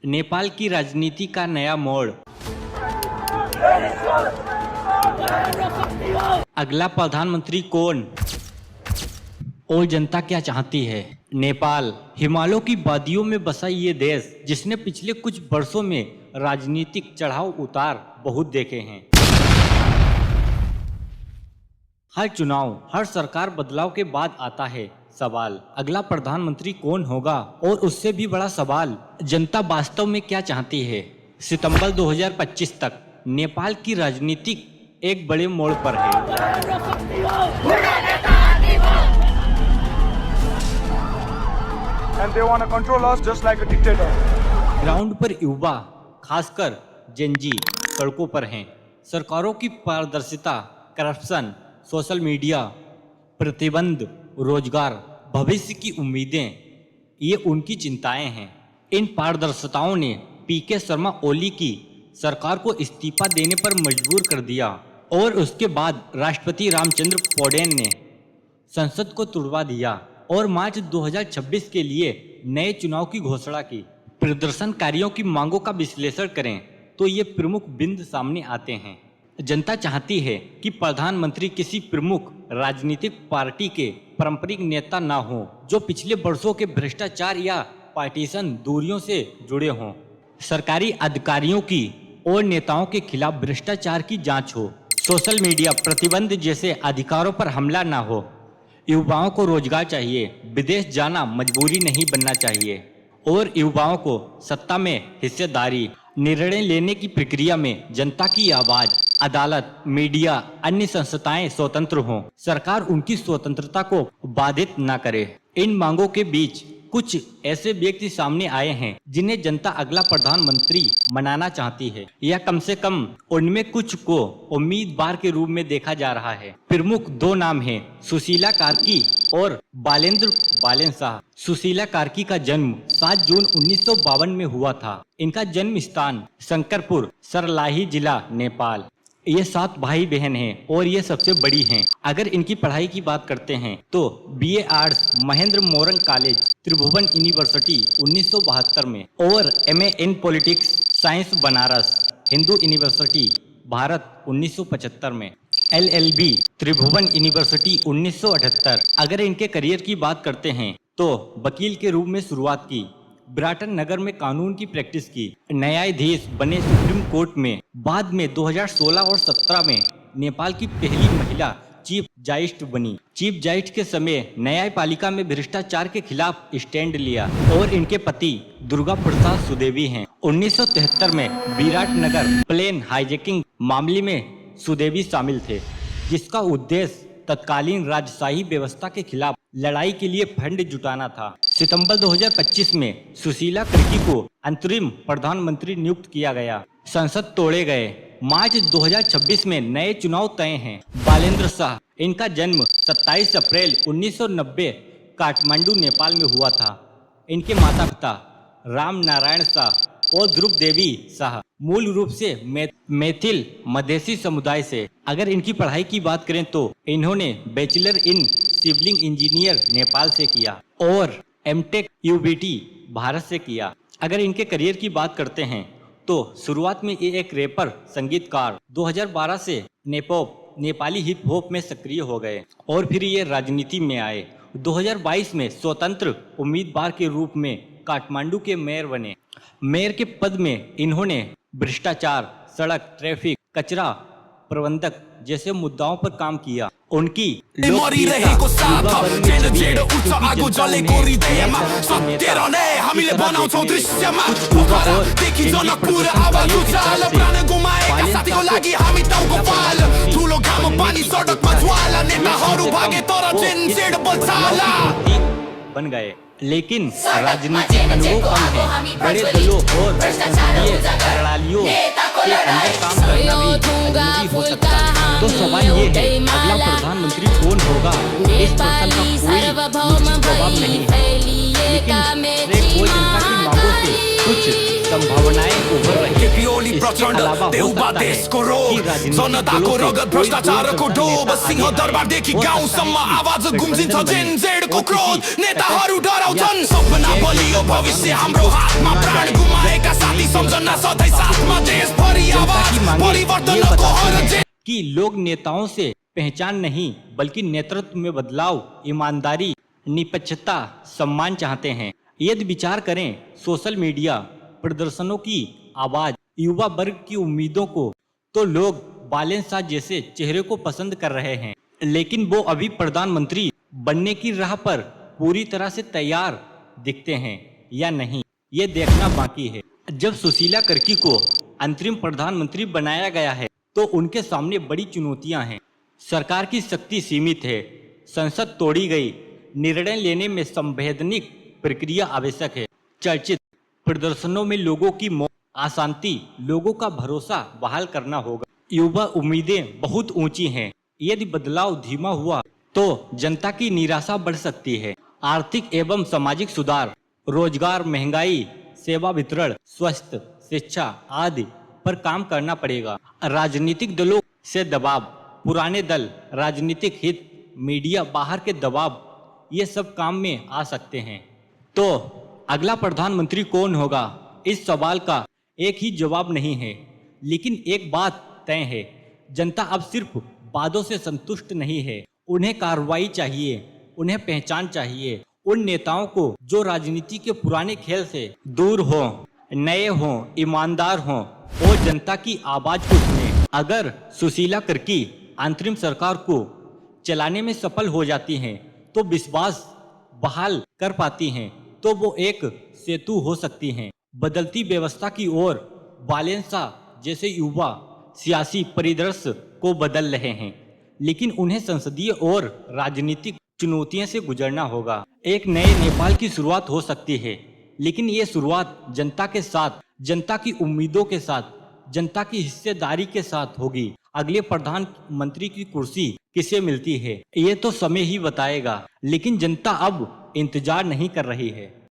नेपाल की राजनीति का नया मोड़। अगला प्रधानमंत्री कौन और जनता क्या चाहती है? नेपाल हिमालयों की वादियों में बसा ये देश, जिसने पिछले कुछ वर्षों में राजनीतिक चढ़ाव उतार बहुत देखे हैं। हर चुनाव, हर सरकार बदलाव के बाद आता है सवाल, अगला प्रधानमंत्री कौन होगा? और उससे भी बड़ा सवाल, जनता वास्तव में क्या चाहती है? सितंबर 2025 तक नेपाल की राजनीति एक बड़े मोड़ पर है। And they want to control us just like a dictator. Ground पर युवा, खासकर जेनजी, सड़कों पर हैं। सरकारों की पारदर्शिता, करप्शन, सोशल मीडिया, प्रतिबंध, रोजगार, भविष्य की उम्मीदें, ये उनकी चिंताएं हैं। इन पारदर्शिताओं ने पीके शर्मा ओली की सरकार को इस्तीफा देने पर मजबूर कर दिया और उसके बाद राष्ट्रपति रामचंद्र पौडेल ने संसद को तुड़वा दिया और मार्च 2026 के लिए नए चुनाव की घोषणा की। प्रदर्शनकारियों की मांगों का विश्लेषण करें तो ये प्रमुख बिंदु सामने आते हैं। जनता चाहती है कि प्रधानमंत्री किसी प्रमुख राजनीतिक पार्टी के पारंपरिक नेता ना हो, जो पिछले वर्षों के भ्रष्टाचार या पार्टीशन दूरियों से जुड़े हों। सरकारी अधिकारियों की और नेताओं के खिलाफ भ्रष्टाचार की जांच हो। सोशल मीडिया प्रतिबंध जैसे अधिकारों पर हमला ना हो। युवाओं को रोजगार चाहिए, विदेश जाना मजबूरी नहीं बनना चाहिए। और युवाओं को सत्ता में हिस्सेदारी, निर्णय लेने की प्रक्रिया में जनता की आवाज, अदालत, मीडिया, अन्य संस्थाएं स्वतंत्र हों। सरकार उनकी स्वतंत्रता को बाधित न करे। इन मांगों के बीच कुछ ऐसे व्यक्ति सामने आए हैं जिन्हें जनता अगला प्रधानमंत्री बनाना चाहती है, या कम से कम उनमें कुछ को उम्मीदवार के रूप में देखा जा रहा है। प्रमुख दो नाम हैं, सुशीला कार्की और बालेंद्र बालेन शाह। सुशीला कार्की का जन्म 7 जून 1952 में हुआ था। इनका जन्म स्थान शंकरपुर, सरलाही जिला, नेपाल। ये 7 भाई बहन हैं और ये सबसे बड़ी हैं। अगर इनकी पढ़ाई की बात करते हैं तो बीए आर्ट्स महेंद्र मोरंग कॉलेज, त्रिभुवन यूनिवर्सिटी 1972 में, और MA in politics science Banaras Hindu university Bharat 1975 में, एलएलबी त्रिभुवन यूनिवर्सिटी 1978। अगर इनके करियर की बात करते हैं तो वकील के रूप में शुरुआत की, ब्राटन नगर में कानून की प्रैक्टिस की, न्यायाधीश बने सुप्रीम कोर्ट में। बाद में 2016 और 17 में नेपाल की पहली महिला चीफ जस्टिस बनी। चीफ जस्टिस के समय न्यायपालिका में भ्रष्टाचार के खिलाफ स्टैंड लिया। और इनके पति दुर्गा प्रसाद सुदेवी हैं। 1973 में विराटनगर प्लेन हाईजैकिंग मामले में सुदेवी शामिल थे, जिसका उद्देश्य तत्कालीन राजशाही व्यवस्था के खिलाफ लड़ाई के लिए फंड जुटाना था। सितंबर 2025 में सुशीला कार्की को अंतरिम प्रधानमंत्री नियुक्त किया गया। संसद तोड़े गए। मार्च 2026 में नए चुनाव तय हैं। बालेंद्र शाह, इनका जन्म 27 अप्रैल 1990 काठमांडू, नेपाल में हुआ था। इनके माता पिता राम नारायण शाह और ध्रुव देवी शाह मूल रूप से मैथिल मधेसी समुदाय से। अगर इनकी पढ़ाई की बात करें तो इन्होंने bachelor in civil engineer Nepal से किया और एमटेक यूबीटी भारत से किया। अगर इनके करियर की बात करते हैं तो शुरुआत में ये एक रैपर संगीतकार 2012 से नेपॉप नेपाली हिप हॉप में सक्रिय हो गए और फिर ये राजनीति में आए। 2022 में स्वतंत्र उम्मीदवार के रूप में काठमांडू के मेयर बने। मेयर के पद में इन्होंने भ्रष्टाचार, सड़क, ट्रैफिक, कचरा प्रबंधक जैसे मुद्दाओं पर काम किया। उनकी बन गए, लेकिन राजनीतिक अनुभव कम है। बड़े दलों और प्रणालियों के अंदर काम करना भी अजनबी हो सकता है। तो सवाल ये है, अगला प्रधानमंत्री कौन होगा? इस प्रश्न का कोई निश्चित जवाब नहीं है, लेकिन वो जनता की मांगों से कुछ संभावनाएं उभर रही है। इसके अलावा हो सकता है कि जनताको रगत भ्रष्टाचारको डोब सिंह दरबारदेखि गाउँसम्म आवाज गुम्जिन्छ जेनजेडको क्रोध नेताहरू डराउँछन् सपना बलियो भविष्य हाम्रो हातमा प्राण गुमाएका मांगे ये बताती है कि लोग नेताओं से पहचान नहीं बल्कि नेतृत्व में बदलाव, ईमानदारी, निष्पक्षता, सम्मान चाहते हैं। यदि विचार करें सोशल मीडिया प्रदर्शनों की आवाज, युवा वर्ग की उम्मीदों को, तो लोग बालेन शाह जैसे चेहरे को पसंद कर रहे हैं, लेकिन वो अभी प्रधानमंत्री बनने की राह पर पूरी तरह से तैयार दिखते हैं या नहीं, ये देखना बाकी है। जब सुशीला कर्की को अंतरिम प्रधानमंत्री बनाया गया है तो उनके सामने बड़ी चुनौतियां हैं। सरकार की शक्ति सीमित है, संसद तोड़ी गई, निर्णय लेने में संवैधानिक प्रक्रिया आवश्यक है। चर्चित प्रदर्शनों में लोगों की मौत, अशांति, लोगों का भरोसा बहाल करना होगा। युवा उम्मीदें बहुत ऊंची हैं। यदि बदलाव धीमा हुआ तो जनता की निराशा बढ़ सकती है। आर्थिक एवं सामाजिक सुधार, रोजगार, महंगाई, सेवा वितरण, स्वास्थ्य, शिक्षा आदि पर काम करना पड़ेगा। राजनीतिक दलों से दबाव, पुराने दल, राजनीतिक हित, मीडिया, बाहर के दबाव, ये सब काम में आ सकते हैं। तो अगला प्रधानमंत्री कौन होगा, इस सवाल का एक ही जवाब नहीं है, लेकिन एक बात तय है, जनता अब सिर्फ वादों से संतुष्ट नहीं है। उन्हें कार्रवाई चाहिए, उन्हें पहचान चाहिए, उन नेताओं को जो राजनीति के पुराने खेल से दूर हों, नए हों, ईमानदार हों और जनता की आवाज को सुने। अगर सुशीला कर्की अंतरिम सरकार को चलाने में सफल हो जाती हैं तो विश्वास बहाल कर पाती हैं, तो वो एक सेतु हो सकती हैं बदलती व्यवस्था की ओर। बालेन शाह जैसे युवा सियासी परिदृश्य को बदल रहे हैं, लेकिन उन्हें संसदीय और राजनीतिक चुनौतियों से गुजरना होगा। एक नए नेपाल की शुरुआत हो सकती है, लेकिन ये शुरुआत जनता के साथ, जनता की उम्मीदों के साथ, जनता की हिस्सेदारी के साथ होगी। अगले प्रधानमंत्री की कुर्सी किसे मिलती है ये तो समय ही बताएगा, लेकिन जनता अब इंतजार नहीं कर रही है।